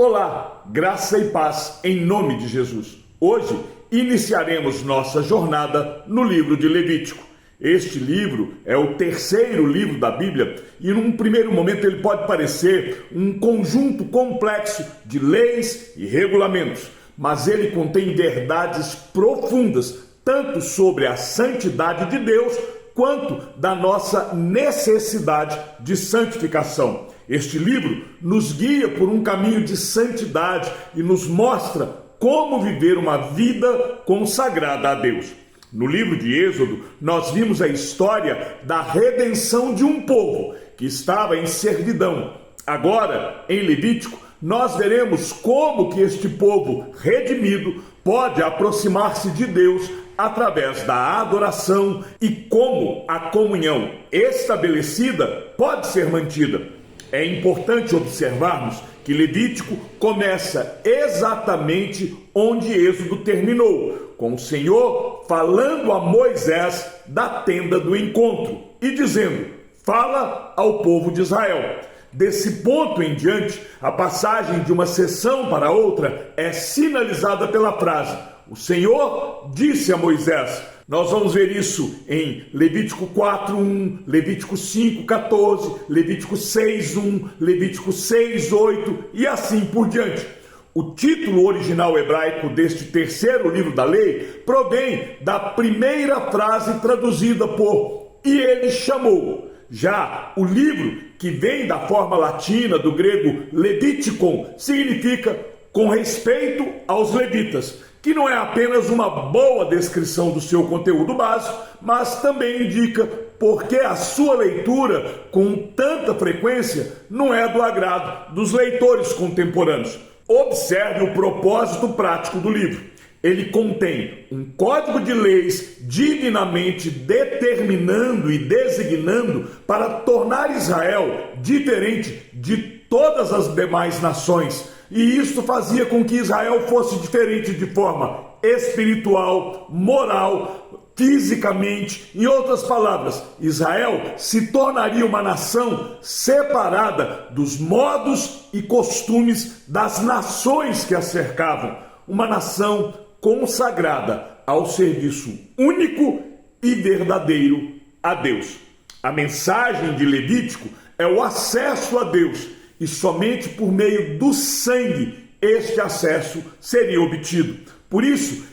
Olá, graça e paz em nome de Jesus. Hoje iniciaremos nossa jornada no livro de Levítico. Este livro é o terceiro livro da Bíblia e num primeiro momento ele pode parecer um conjunto complexo de leis e regulamentos, mas ele contém verdades profundas, tanto sobre a santidade de Deus, quanto da nossa necessidade de santificação. Este livro nos guia por um caminho de santidade e nos mostra como viver uma vida consagrada a Deus. No livro de Êxodo, nós vimos a história da redenção de um povo que estava em servidão. Agora, em Levítico, nós veremos como que este povo redimido pode aproximar-se de Deus através da adoração e como a comunhão estabelecida pode ser mantida. É importante observarmos que Levítico começa exatamente onde Êxodo terminou, com o Senhor falando a Moisés da tenda do encontro e dizendo: fala ao povo de Israel. Desse ponto em diante, a passagem de uma sessão para outra é sinalizada pela frase: o Senhor disse a Moisés. Nós vamos ver isso em Levítico 4:1, Levítico 5:14, Levítico 6:1, Levítico 6:8 e assim por diante. O título original hebraico deste terceiro livro da lei provém da primeira frase traduzida por "e ele chamou". Já o livro, que vem da forma latina do grego Leviticon, significa "com respeito aos levitas", que não é apenas uma boa descrição do seu conteúdo básico, mas também indica porque a sua leitura com tanta frequência não é do agrado dos leitores contemporâneos. Observe o propósito prático do livro. Ele contém um código de leis divinamente determinando e designando para tornar Israel diferente de todas as demais nações. E isso fazia com que Israel fosse diferente de forma espiritual, moral, fisicamente. Em outras palavras, Israel se tornaria uma nação separada dos modos e costumes das nações que a cercavam. Uma nação consagrada ao serviço único e verdadeiro a Deus. A mensagem de Levítico é o acesso a Deus. E somente por meio do sangue este acesso seria obtido. Por isso,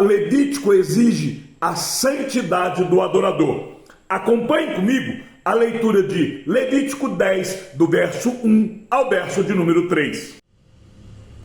Levítico exige a santidade do adorador. Acompanhe comigo a leitura de Levítico 10, do verso 1 ao verso de número 3.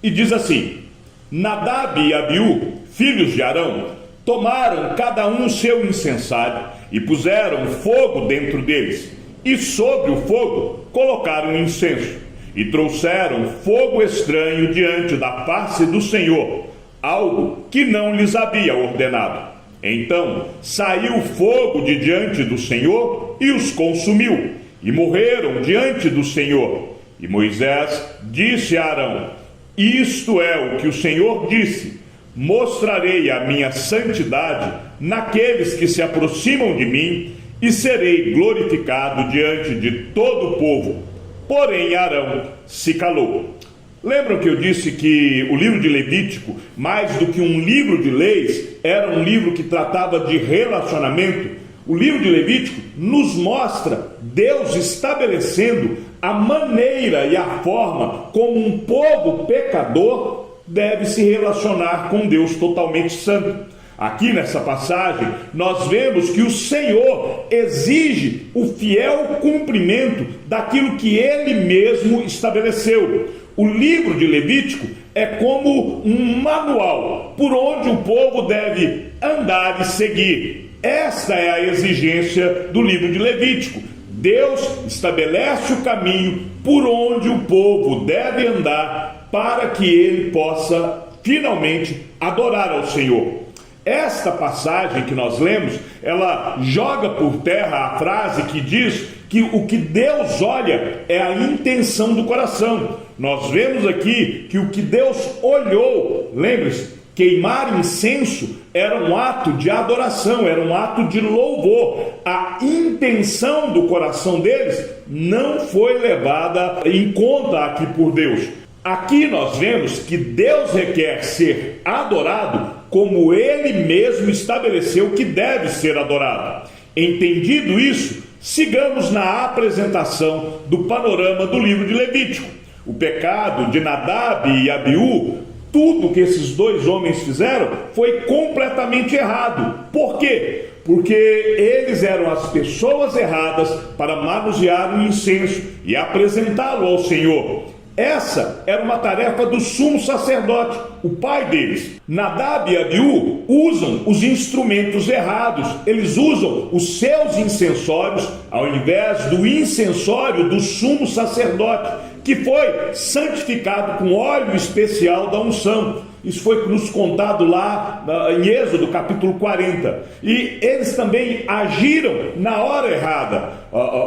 E diz assim: Nadab e Abiú, filhos de Arão, tomaram cada um seu incensário e puseram fogo dentro deles, e sobre o fogo colocaram incenso. E trouxeram fogo estranho diante da face do Senhor, algo que não lhes havia ordenado. Então saiu fogo de diante do Senhor e os consumiu, e morreram diante do Senhor. E Moisés disse a Arão: isto é o que o Senhor disse: mostrarei a minha santidade naqueles que se aproximam de mim, e serei glorificado diante de todo o povo. Porém, Arão se calou. Lembram que eu disse que o livro de Levítico, mais do que um livro de leis, era um livro que tratava de relacionamento? O livro de Levítico nos mostra Deus estabelecendo a maneira e a forma como um povo pecador deve se relacionar com Deus totalmente santo. Aqui nessa passagem, nós vemos que o Senhor exige o fiel cumprimento daquilo que Ele mesmo estabeleceu. O livro de Levítico é como um manual por onde o povo deve andar e seguir. Esta é a exigência do livro de Levítico. Deus estabelece o caminho por onde o povo deve andar para que ele possa finalmente adorar ao Senhor. Esta passagem que nós lemos, ela joga por terra a frase que diz que o que Deus olha é a intenção do coração. Nós vemos aqui que o que Deus olhou, lembre-se, queimar incenso era um ato de adoração, era um ato de louvor. A intenção do coração deles não foi levada em conta aqui por Deus. Aqui nós vemos que Deus requer ser adorado como Ele mesmo estabeleceu que deve ser adorado. Entendido isso, sigamos na apresentação do panorama do livro de Levítico. O pecado de Nadab e Abiú, tudo que esses dois homens fizeram foi completamente errado. Por quê? Porque eles eram as pessoas erradas para manusear o incenso e apresentá-lo ao Senhor. Essa era uma tarefa do sumo sacerdote, o pai deles. Nadab e Abiú usam os instrumentos errados. Eles usam os seus incensórios ao invés do incensório do sumo sacerdote, que foi santificado com óleo especial da unção. Isso foi nos contado lá em Êxodo capítulo 40. E eles também agiram na hora errada.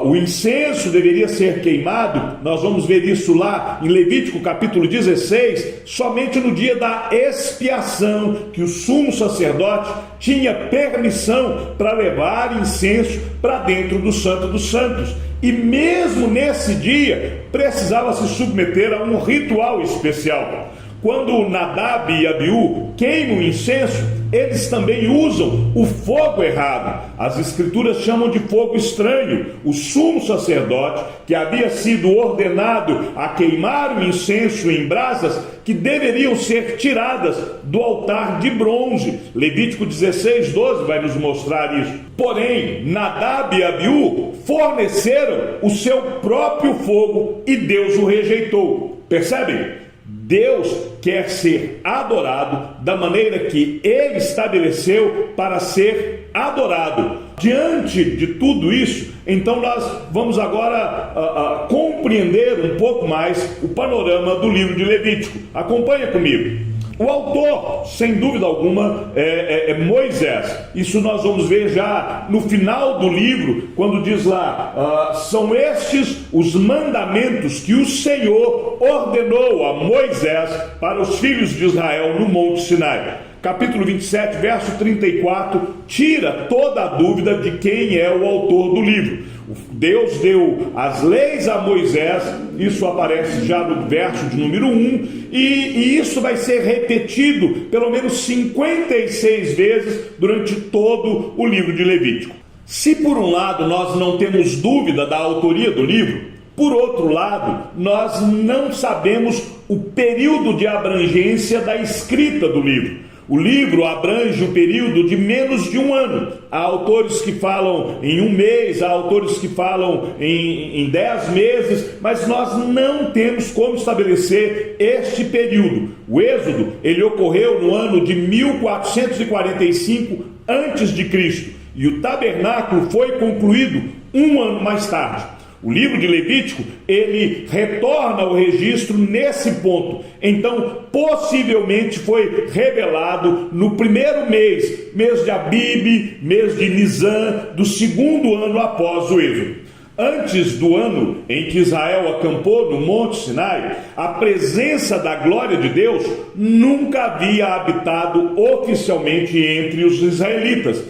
O incenso deveria ser queimado, nós vamos ver isso lá em Levítico capítulo 16, somente no dia da expiação, que o sumo sacerdote tinha permissão para levar incenso para dentro do Santo dos Santos. E mesmo nesse dia, precisava se submeter a um ritual especial. Quando Nadab e Abiú queimam o incenso, eles também usam o fogo errado. As escrituras chamam de fogo estranho. O sumo sacerdote, que havia sido ordenado a queimar o incenso em brasas que deveriam ser tiradas do altar de bronze. Levítico 16, 12 vai nos mostrar isso. Porém, Nadab e Abiú forneceram o seu próprio fogo e Deus o rejeitou. Percebem? Deus quer ser adorado da maneira que Ele estabeleceu para ser adorado. Diante de tudo isso, então nós vamos agora compreender um pouco mais o panorama do livro de Levítico. Acompanha comigo. O autor, sem dúvida alguma, é Moisés. Isso nós vamos ver já no final do livro, quando diz lá, são estes os mandamentos que o Senhor ordenou a Moisés para os filhos de Israel no Monte Sinai. Capítulo 27, verso 34, tira toda a dúvida de quem é o autor do livro. Deus deu as leis a Moisés, isso aparece já no verso de número 1, e isso vai ser repetido pelo menos 56 vezes durante todo o livro de Levítico. Se por um lado nós não temos dúvida da autoria do livro, por outro lado, nós não sabemos o período de abrangência da escrita do livro. O livro abrange o período de menos de um ano. Há autores que falam em um mês, há autores que falam em 10 meses, mas nós não temos como estabelecer este período. O Êxodo, ele ocorreu no ano de 1445 a.C. e o tabernáculo foi concluído um ano mais tarde. O livro de Levítico, ele retorna ao registro nesse ponto. Então, possivelmente foi revelado no primeiro mês de Abib, mês de Nisan, do segundo ano após o Êxodo. Antes do ano em que Israel acampou no Monte Sinai, a presença da glória de Deus nunca havia habitado oficialmente entre os israelitas.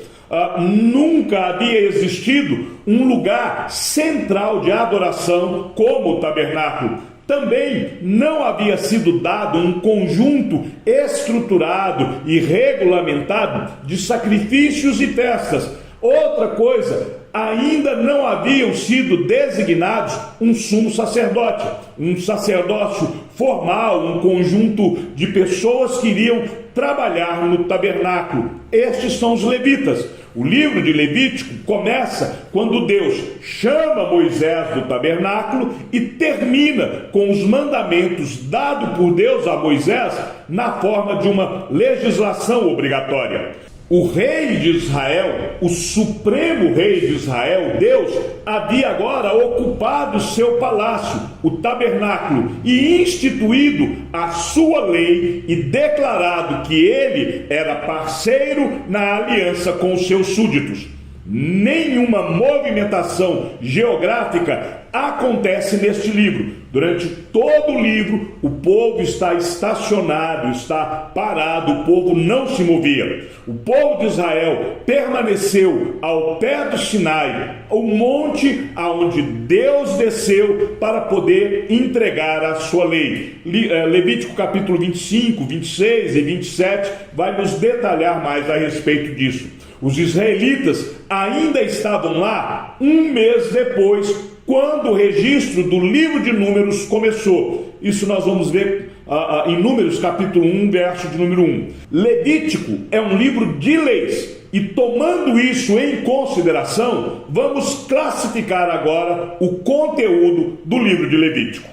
Nunca havia existido um lugar central de adoração como o tabernáculo. Também não havia sido dado um conjunto estruturado e regulamentado de sacrifícios e festas. Outra coisa, ainda não haviam sido designados um sumo sacerdote, um sacerdócio formal, um conjunto de pessoas que iriam trabalhar no tabernáculo. Estes são os levitas. O livro de Levítico começa quando Deus chama Moisés do tabernáculo e termina com os mandamentos dados por Deus a Moisés na forma de uma legislação obrigatória. O rei de Israel, o supremo rei de Israel, Deus, havia agora ocupado seu palácio, o tabernáculo, e instituído a sua lei e declarado que ele era parceiro na aliança com os seus súditos. Nenhuma movimentação geográfica acontece neste livro. Durante todo o livro, o povo está estacionado, está parado, o povo não se movia. O povo de Israel permaneceu ao pé do Sinai, o monte aonde Deus desceu para poder entregar a sua lei. Levítico capítulo 25, 26 e 27 vai nos detalhar mais a respeito disso. Os israelitas ainda estavam lá um mês depois, quando o registro do livro de Números começou. Isso nós vamos ver em Números capítulo 1, verso de número 1. Levítico é um livro de leis, e tomando isso em consideração, vamos classificar agora o conteúdo do livro de Levítico.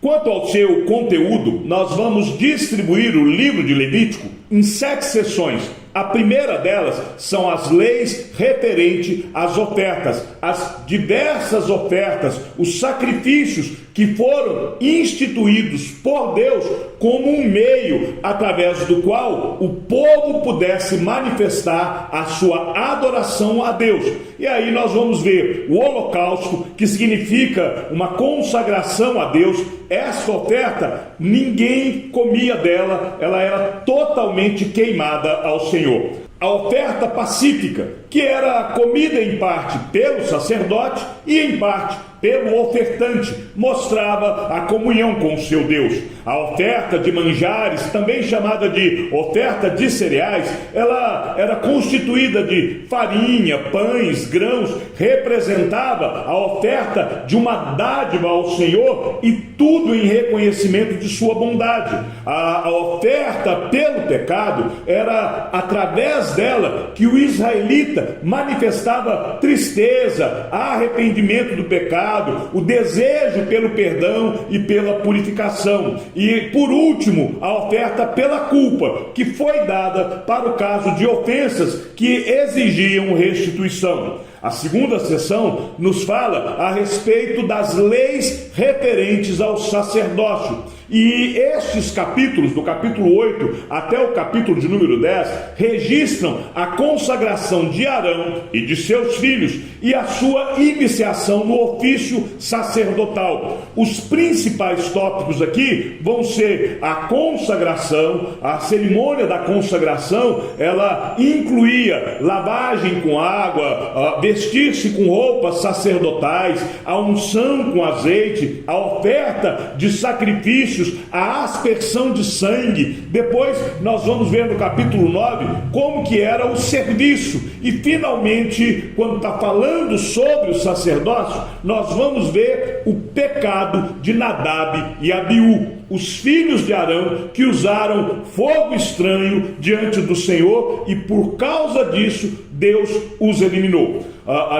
Quanto ao seu conteúdo, nós vamos distribuir o livro de Levítico em 7 seções. A primeira delas são as leis referentes às ofertas, as diversas ofertas, os sacrifícios que foram instituídos por Deus como um meio através do qual o povo pudesse manifestar a sua adoração a Deus. E aí nós vamos ver o holocausto, que significa uma consagração a Deus. Essa oferta, ninguém comia dela, ela era totalmente queimada ao Senhor. A oferta pacífica, que era comida em parte pelo sacerdote e em parte pelo ofertante, mostrava a comunhão com o seu Deus. A oferta de manjares, também chamada de oferta de cereais, ela era constituída de farinha, pães, grãos, representava a oferta de uma dádiva ao Senhor, e tudo em reconhecimento de sua bondade. A oferta pelo pecado era através dela que o israelita manifestava tristeza, arrependimento do pecado, o desejo pelo perdão e pela purificação. E por último, a oferta pela culpa, que foi dada para o caso de ofensas que exigiam restituição. A segunda seção nos fala a respeito das leis referentes ao sacerdócio. E estes capítulos, do capítulo 8 até o capítulo de número 10, registram a consagração de Arão e de seus filhos e a sua iniciação no ofício sacerdotal. Os principais tópicos aqui vão ser a consagração. A cerimônia da consagração, ela incluía lavagem com água, vestir-se com roupas sacerdotais, a unção com azeite, a oferta de sacrifícios, a aspersão de sangue. Depois nós vamos ver no capítulo 9 como que era o serviço. E finalmente, quando está falando sobre o sacerdócio, nós vamos ver o pecado de Nadab e Abiú, os filhos de Arão, que usaram fogo estranho diante do Senhor, e por causa disso Deus os eliminou.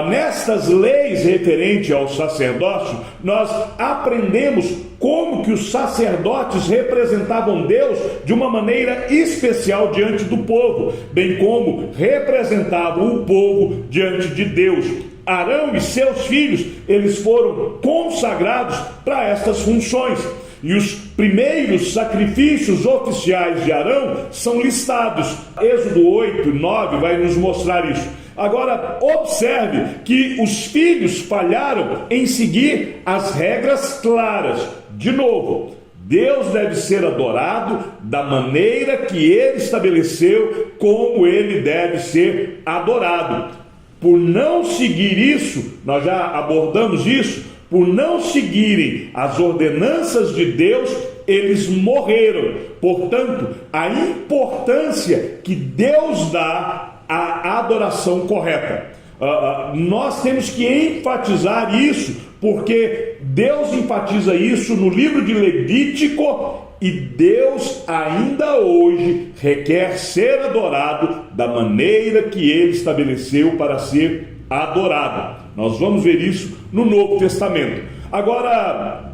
Nestas leis referentes ao sacerdócio, nós aprendemos como que os sacerdotes representavam Deus de uma maneira especial diante do povo, bem como representavam o povo diante de Deus. Arão e seus filhos, eles foram consagrados para estas funções. E os primeiros sacrifícios oficiais de Arão são listados. Êxodo 8 e 9 vai nos mostrar isso. Agora, observe que os filhos falharam em seguir as regras claras. De novo, Deus deve ser adorado da maneira que Ele estabeleceu, como Ele deve ser adorado. Por não seguir isso, nós já abordamos isso, por não seguirem as ordenanças de Deus, eles morreram. Portanto, a importância que Deus dá à adoração correta. Nós temos que enfatizar isso, porque Deus enfatiza isso no livro de Levítico, e Deus ainda hoje requer ser adorado da maneira que Ele estabeleceu para ser adorado. Nós vamos ver isso no Novo Testamento. Agora,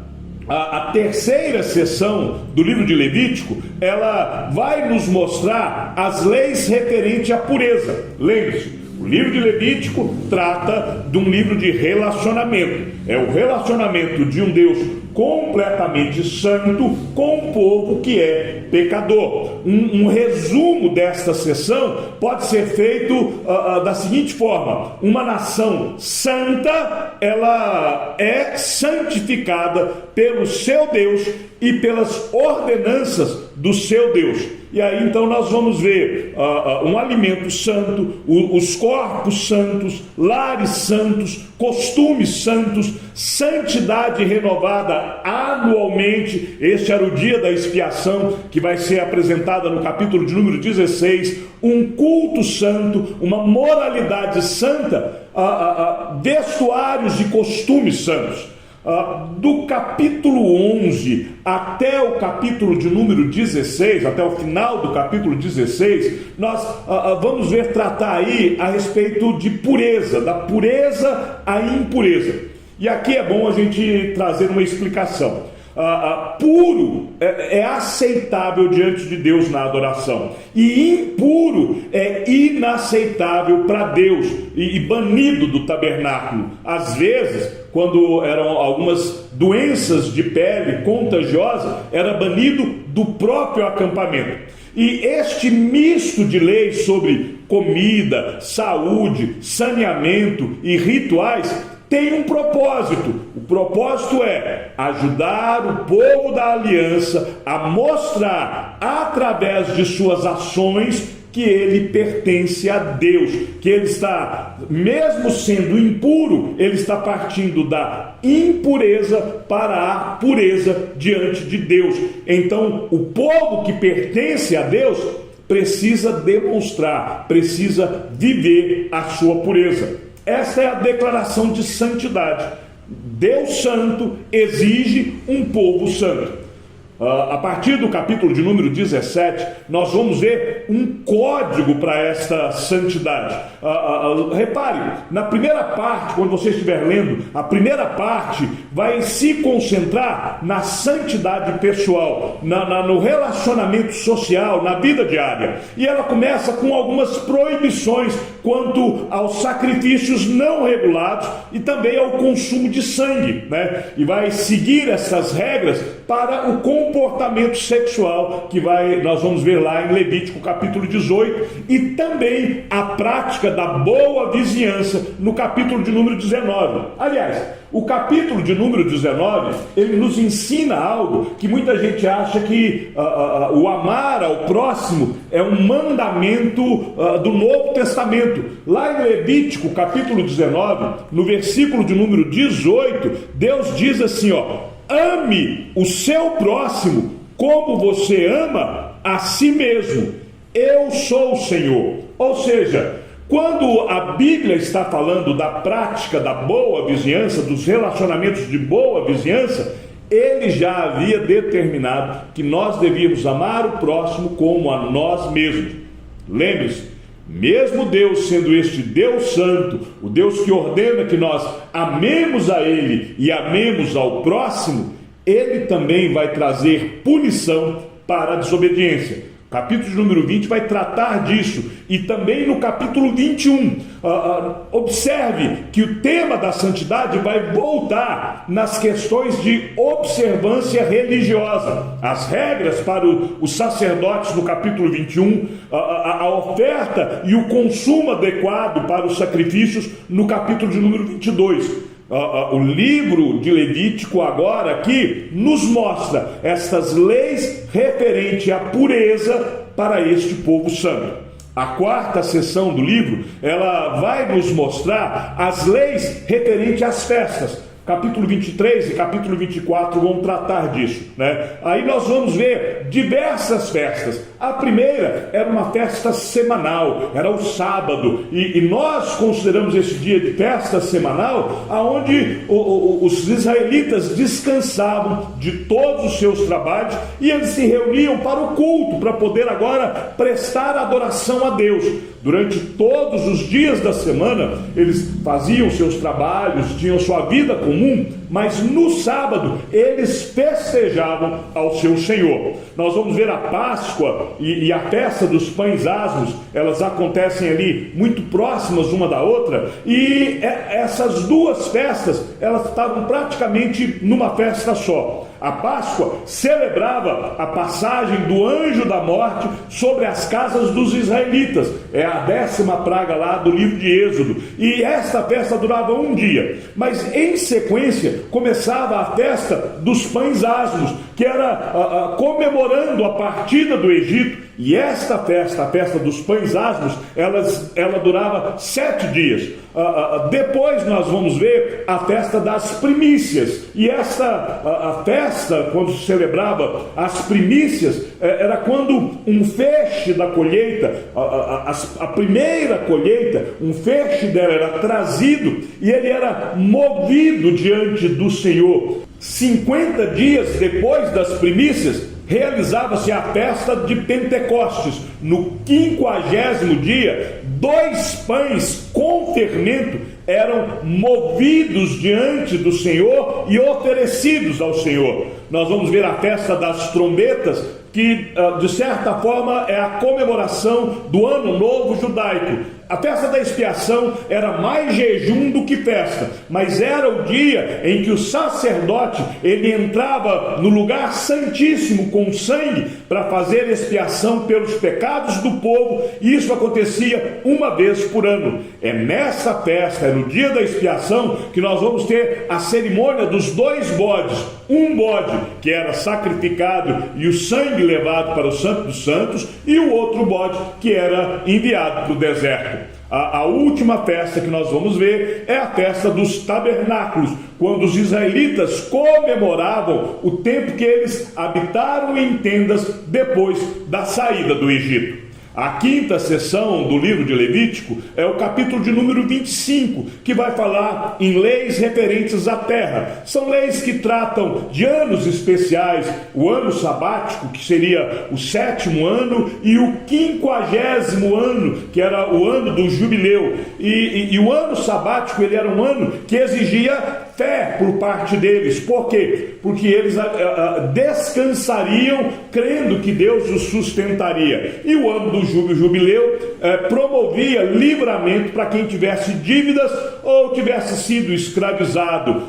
a terceira seção do livro de Levítico, ela vai nos mostrar as leis referentes à pureza. Lembre-se, o livro de Levítico trata de um livro de relacionamento. É o relacionamento de um Deus completamente santo com um povo que é pecador. Um resumo desta sessão pode ser feito da seguinte forma: uma nação santa, ela é santificada pelo seu Deus e pelas ordenanças do seu Deus. E aí então nós vamos ver um alimento santo, os corpos santos, lares santos, costumes santos, santidade renovada anualmente. Este era o dia da expiação, que vai ser apresentada no capítulo de número 16, um culto santo, uma moralidade santa, vestuários e costumes santos. Do capítulo 11 até o capítulo de número 16, até o final do capítulo 16, nós vamos ver tratar aí a respeito de pureza, da pureza à impureza. E aqui é bom a gente trazer uma explicação. Puro é aceitável diante de Deus na adoração, e impuro é inaceitável para Deus e banido do tabernáculo. Às vezes, quando eram algumas doenças de pele contagiosa, era banido do próprio acampamento. E este misto de leis sobre comida, saúde, saneamento e rituais tem um propósito. O propósito é ajudar o povo da aliança a mostrar, através de suas ações, que ele pertence a Deus, que ele está, mesmo sendo impuro, ele está partindo da impureza para a pureza diante de Deus. Então, o povo que pertence a Deus precisa demonstrar, precisa viver a sua pureza. Essa é a declaração de santidade. Deus santo exige um povo santo. A partir do capítulo de número 17, nós vamos ver um código para esta santidade. Repare, na primeira parte, quando você estiver lendo, a primeira parte vai se concentrar na santidade pessoal, no relacionamento social, na vida diária. E ela começa com algumas proibições quanto aos sacrifícios não regulados e também ao consumo de sangue, né? E vai seguir essas regras para o comportamento sexual que nós vamos ver lá em Levítico capítulo 18, e também a prática da boa vizinhança no capítulo de número 19. Aliás, o capítulo de número 19, ele nos ensina algo que muita gente acha que o amar ao próximo é um mandamento do Novo Testamento. Lá em Levítico capítulo 19, no versículo de número 18, Deus diz assim, ame o seu próximo como você ama a si mesmo. Eu sou o Senhor. Ou seja, quando a Bíblia está falando da prática da boa vizinhança, dos relacionamentos de boa vizinhança, ele já havia determinado que nós devíamos amar o próximo como a nós mesmos. Lembre-se, mesmo Deus sendo este Deus santo, o Deus que ordena que nós amemos a Ele e amemos ao próximo, Ele também vai trazer punição para a desobediência. O capítulo de número 20 vai tratar disso, e também no capítulo 21. Observe que o tema da santidade vai voltar nas questões de observância religiosa, as regras para os sacerdotes no capítulo 21, a oferta e o consumo adequado para os sacrifícios no capítulo de número 22. O livro de Levítico agora aqui nos mostra estas leis referentes à pureza para este povo santo. A quarta seção do livro, ela vai nos mostrar as leis referentes às festas. Capítulo 23 e capítulo 24 vão tratar disso, né? Aí nós vamos ver diversas festas. A primeira era uma festa semanal, era o sábado, e nós consideramos esse dia de festa semanal aonde os israelitas descansavam de todos os seus trabalhos e eles se reuniam para o culto, para poder agora prestar adoração a Deus. Durante todos os dias da semana, eles faziam seus trabalhos, tinham sua vida comum, mas no sábado eles festejavam ao seu Senhor. Nós vamos ver a Páscoa e a festa dos pães asmos, elas acontecem ali muito próximas uma da outra, e essas duas festas, elas estavam praticamente numa festa só. A Páscoa celebrava a passagem do anjo da morte sobre as casas dos israelitas. É a 10ª praga lá do livro de Êxodo. E esta festa durava um dia. Mas em sequência começava a festa dos pães asmos, que era comemorando a partida do Egito. E esta festa, a festa dos pães asmos, ela durava 7 dias. Depois nós vamos ver a festa das primícias. E a festa, quando se celebrava as primícias, era quando um feixe da colheita, a primeira colheita, um feixe dela era trazido e ele era movido diante do Senhor. 50 dias depois das primícias, realizava-se a festa de Pentecostes. No 50º dia, 2 pães com fermento eram movidos diante do Senhor e oferecidos ao Senhor. Nós vamos ver a festa das trombetas, que de certa forma é a comemoração do Ano Novo Judaico. A festa da expiação era mais jejum do que festa, mas era o dia em que o sacerdote ele entrava no lugar santíssimo com sangue para fazer expiação pelos pecados do povo, e isso acontecia uma vez por ano. É nessa festa, é no dia da expiação, que nós vamos ter a cerimônia dos 2 bodes. Um bode que era sacrificado e o sangue levado para o Santo dos Santos, e o outro bode que era enviado para o deserto. A última festa que nós vamos ver é a festa dos tabernáculos, quando os israelitas comemoravam o tempo que eles habitaram em tendas depois da saída do Egito. A 5ª sessão do livro de Levítico é o capítulo de número 25, que vai falar em leis referentes à terra. São leis que tratam de anos especiais, o ano sabático, que seria o 7º ano, e o 50º ano, que era o ano do jubileu. E o ano sabático, ele era um ano que exigia fé por parte deles. Por quê? Porque eles descansariam crendo que Deus os sustentaria. E o ano do jubileu promovia livramento para quem tivesse dívidas ou tivesse sido escravizado,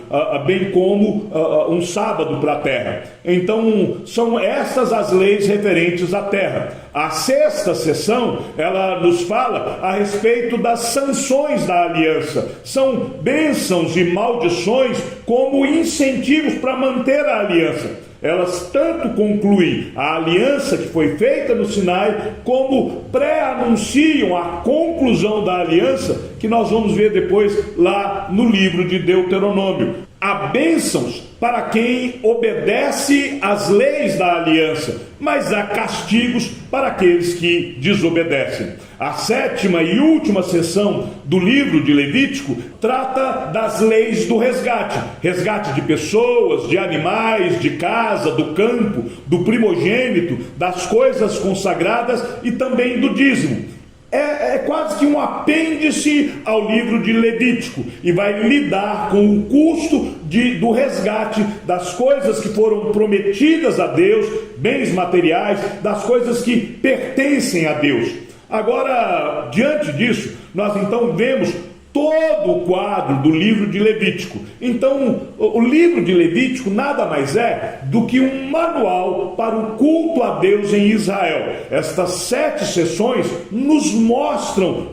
bem como um sábado para a terra. Então são essas as leis referentes à terra. A 6ª sessão, ela nos fala a respeito das sanções da aliança. São bênçãos e maldições como incentivos para manter a aliança. Elas tanto concluem a aliança que foi feita no Sinai, como pré-anunciam a conclusão da aliança, que nós vamos ver depois lá no livro de Deuteronômio. Há bênçãos para quem obedece às leis da aliança, mas há castigos para aqueles que desobedecem. A 7ª e última sessão do livro de Levítico trata das leis do resgate. Resgate de pessoas, de animais, de casa, do campo, do primogênito, das coisas consagradas e também do dízimo. É quase que um apêndice ao livro de Levítico, e vai lidar com o custo do resgate das coisas que foram prometidas a Deus, bens materiais, das coisas que pertencem a Deus. Agora, diante disso, nós então vemos todo o quadro do livro de Levítico. Então, o livro de Levítico nada mais é do que um manual para o culto a Deus em Israel. Estas 7 sessões nos mostram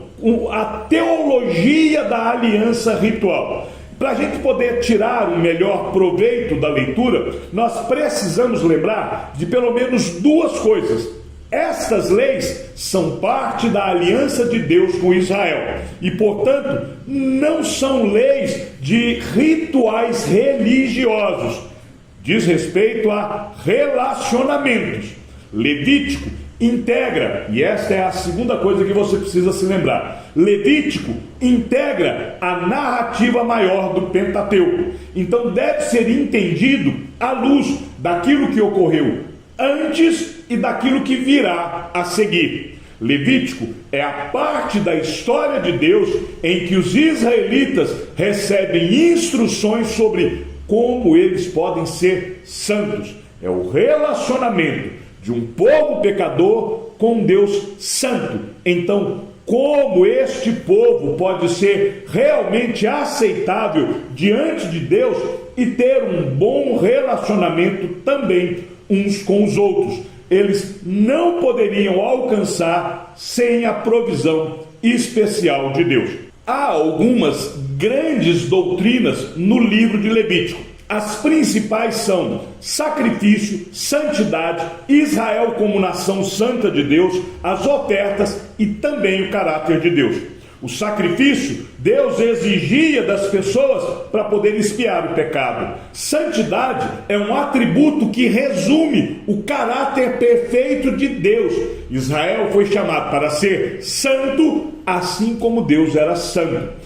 a teologia da aliança ritual. Para a gente poder tirar o melhor proveito da leitura, nós precisamos lembrar de pelo menos 2 coisas. Estas leis são parte da aliança de Deus com Israel e, portanto, não são leis de rituais religiosos. Diz respeito a relacionamentos. Levítico integra, e esta é a segunda coisa que você precisa se lembrar, Levítico integra a narrativa maior do Pentateuco. Então deve ser entendido à luz daquilo que ocorreu antes e daquilo que virá a seguir. Levítico é a parte da história de Deus em que os israelitas recebem instruções sobre como eles podem ser santos. É o relacionamento de um povo pecador com Deus santo. Então, como este povo pode ser realmente aceitável diante de Deus e ter um bom relacionamento também uns com os outros? Eles não poderiam alcançar sem a provisão especial de Deus. Há algumas grandes doutrinas no livro de Levítico. As principais são sacrifício, santidade, Israel como nação santa de Deus, as ofertas e também o caráter de Deus. O sacrifício, Deus exigia das pessoas para poder expiar o pecado. Santidade é um atributo que resume o caráter perfeito de Deus. Israel foi chamado para ser santo, assim como Deus era santo.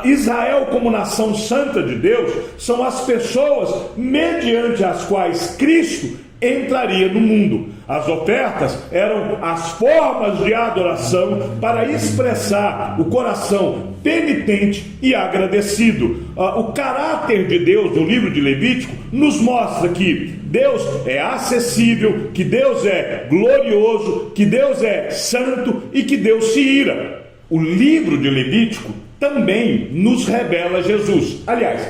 Israel como nação santa de Deus são as pessoas mediante as quais Cristo entraria no mundo. As ofertas eram as formas de adoração para expressar o coração penitente e agradecido. O caráter de Deus no livro de Levítico nos mostra que Deus é acessível, que Deus é glorioso, que Deus é santo e que Deus se ira. O livro de Levítico também nos revela Jesus. Aliás,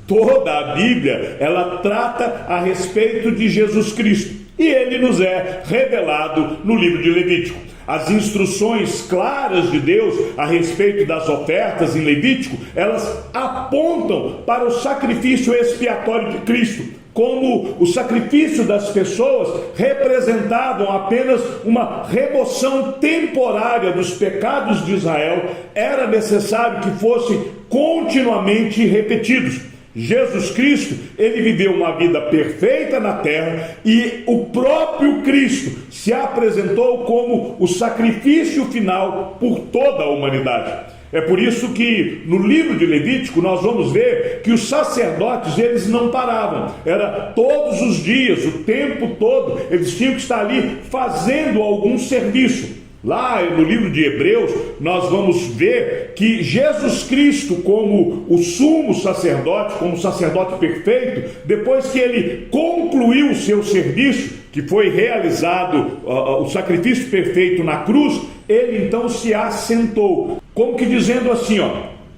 toda a Bíblia, ela trata a respeito de Jesus Cristo. E ele nos é revelado no livro de Levítico. As instruções claras de Deus a respeito das ofertas em Levítico, elas apontam para o sacrifício expiatório de Cristo. Como o sacrifício das pessoas representavam apenas uma remoção temporária dos pecados de Israel, era necessário que fossem continuamente repetidos. Jesus Cristo, ele viveu uma vida perfeita na terra e o próprio Cristo se apresentou como o sacrifício final por toda a humanidade. É por isso que no livro de Levítico nós vamos ver que os sacerdotes, eles não paravam. Era todos os dias, o tempo todo, eles tinham que estar ali fazendo algum serviço. Lá no livro de Hebreus, nós vamos ver que Jesus Cristo, como o sumo sacerdote, como sacerdote perfeito, depois que ele concluiu o seu serviço, que foi realizado o sacrifício perfeito na cruz, ele então se assentou, como que dizendo assim,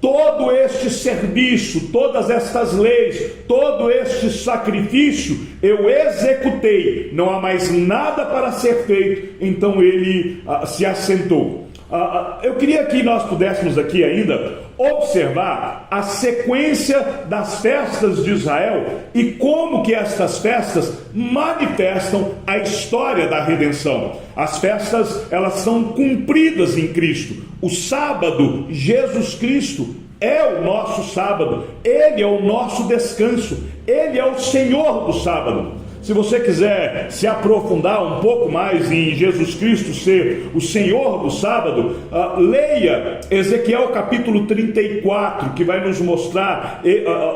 todo este serviço, todas estas leis, todo este sacrifício eu executei, não há mais nada para ser feito. Então ele se assentou. Eu queria que nós pudéssemos aqui ainda observar a sequência das festas de Israel e como que estas festas manifestam a história da redenção. As festas, elas são cumpridas em Cristo. O sábado, Jesus Cristo é o nosso sábado, Ele é o nosso descanso, Ele é o Senhor do sábado. Se você quiser se aprofundar um pouco mais em Jesus Cristo ser o Senhor do sábado, leia Ezequiel capítulo 34, que vai nos mostrar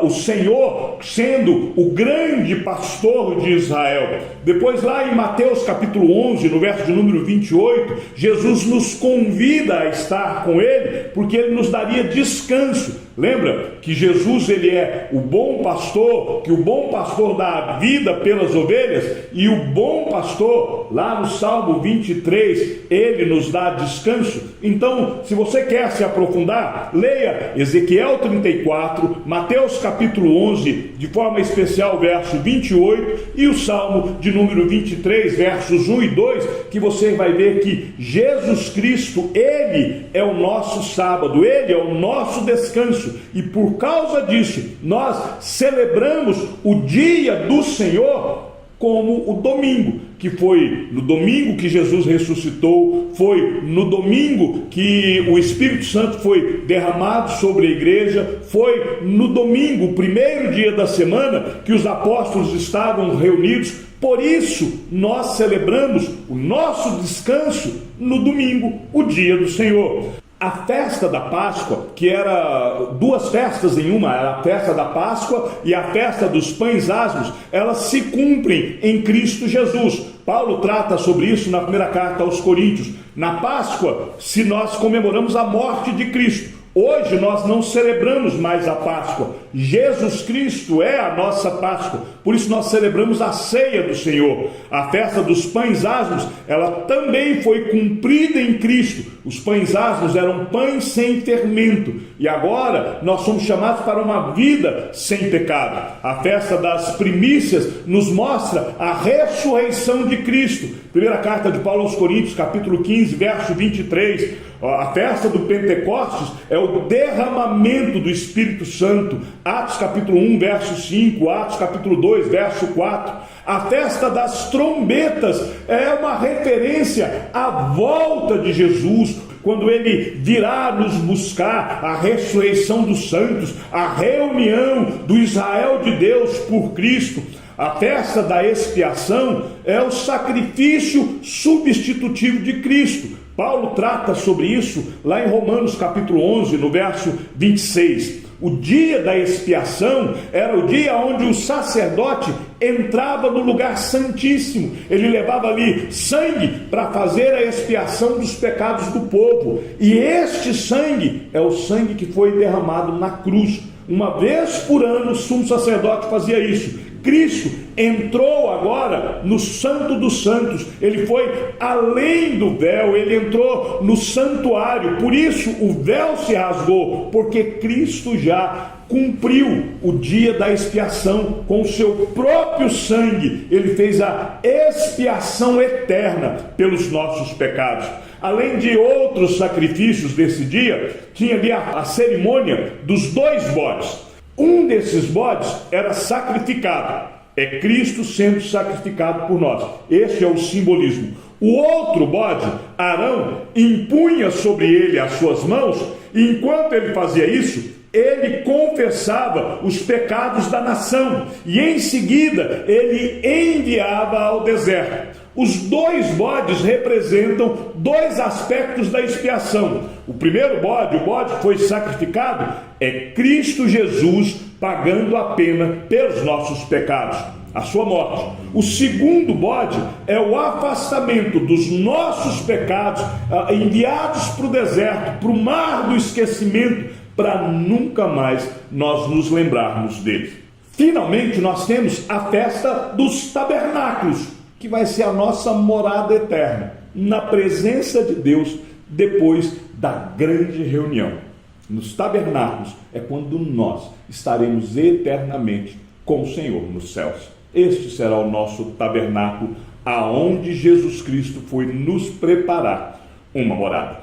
o Senhor sendo o grande pastor de Israel. Depois lá em Mateus capítulo 11, no verso de número 28, Jesus nos convida a estar com Ele, porque Ele nos daria descanso. Lembra que Jesus, ele é o bom pastor, que o bom pastor dá a vida pelas ovelhas, e o bom pastor, lá no Salmo 23, ele nos dá descanso. Então, se você quer se aprofundar, leia Ezequiel 34, Mateus capítulo 11, de forma especial o verso 28, e o Salmo de número 23, versos 1 e 2, que você vai ver que Jesus Cristo, ele é o nosso sábado, ele é o nosso descanso. E por causa disso, nós celebramos o dia do Senhor como o domingo, que foi no domingo que Jesus ressuscitou, foi no domingo que o Espírito Santo foi derramado sobre a igreja, foi no domingo, o primeiro dia da semana, que os apóstolos estavam reunidos. Por isso, nós celebramos o nosso descanso no domingo, o dia do Senhor. A festa da Páscoa, que era duas festas em uma, era a festa da Páscoa e a festa dos pães asmos, elas se cumprem em Cristo Jesus. Paulo trata sobre isso na primeira carta aos Coríntios. Na Páscoa, se nós comemoramos a morte de Cristo, Hoje nós não celebramos mais a Páscoa. Jesus Cristo é a nossa Páscoa. Por isso nós celebramos a ceia do Senhor. A festa dos pães asmos, ela também foi cumprida em Cristo. Os pães asmos eram pães sem fermento. E agora nós somos chamados para uma vida sem pecado. A festa das primícias nos mostra a ressurreição de Cristo. Primeira carta de Paulo aos Coríntios, capítulo 15, verso 23. A festa do Pentecostes é o derramamento do Espírito Santo. Atos capítulo 1, verso 5, Atos capítulo 2, verso 4. A festa das trombetas é uma referência à volta de Jesus, quando ele virá nos buscar, a ressurreição dos santos, a reunião do Israel de Deus por Cristo. A festa da expiação é o sacrifício substitutivo de Cristo. Paulo trata sobre isso lá em Romanos capítulo 11, no verso 26. O dia da expiação era o dia onde o sacerdote entrava no lugar santíssimo. Ele levava ali sangue para fazer a expiação dos pecados do povo. E este sangue é o sangue que foi derramado na cruz. Uma vez por ano o sumo sacerdote fazia isso. Cristo entrou agora no Santo dos Santos. Ele foi além do véu, ele entrou no santuário. Por isso o véu se rasgou, porque Cristo já cumpriu o dia da expiação com o seu próprio sangue. Ele fez a expiação eterna pelos nossos pecados. Além de outros sacrifícios desse dia, tinha ali a cerimônia dos 2 bodes. Um desses bodes era sacrificado. É Cristo sendo sacrificado por nós. Este é o simbolismo. O outro bode, Arão, impunha sobre ele as suas mãos, e enquanto ele fazia isso, ele confessava os pecados da nação, e em seguida ele enviava ao deserto. Os 2 bodes representam 2 aspectos da expiação. O primeiro bode, o bode que foi sacrificado, é Cristo Jesus pagando a pena pelos nossos pecados, a sua morte. O segundo bode é o afastamento dos nossos pecados, enviados para o deserto, para o mar do esquecimento, para nunca mais nós nos lembrarmos dele. Finalmente nós temos a festa dos tabernáculos, que vai ser a nossa morada eterna, na presença de Deus, depois da grande reunião. Nos tabernáculos é quando nós estaremos eternamente com o Senhor nos céus. Este será o nosso tabernáculo, aonde Jesus Cristo foi nos preparar uma morada.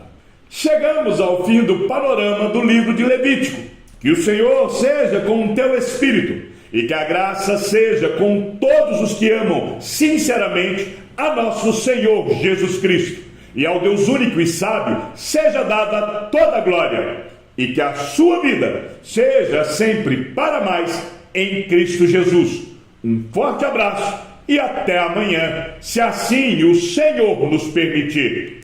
Chegamos ao fim do panorama do livro de Levítico. Que o Senhor seja com o teu espírito, e que a graça seja com todos os que amam sinceramente a nosso Senhor Jesus Cristo. E ao Deus único e sábio seja dada toda a glória, e que a sua vida seja sempre para mais em Cristo Jesus. Um forte abraço e até amanhã, se assim o Senhor nos permitir.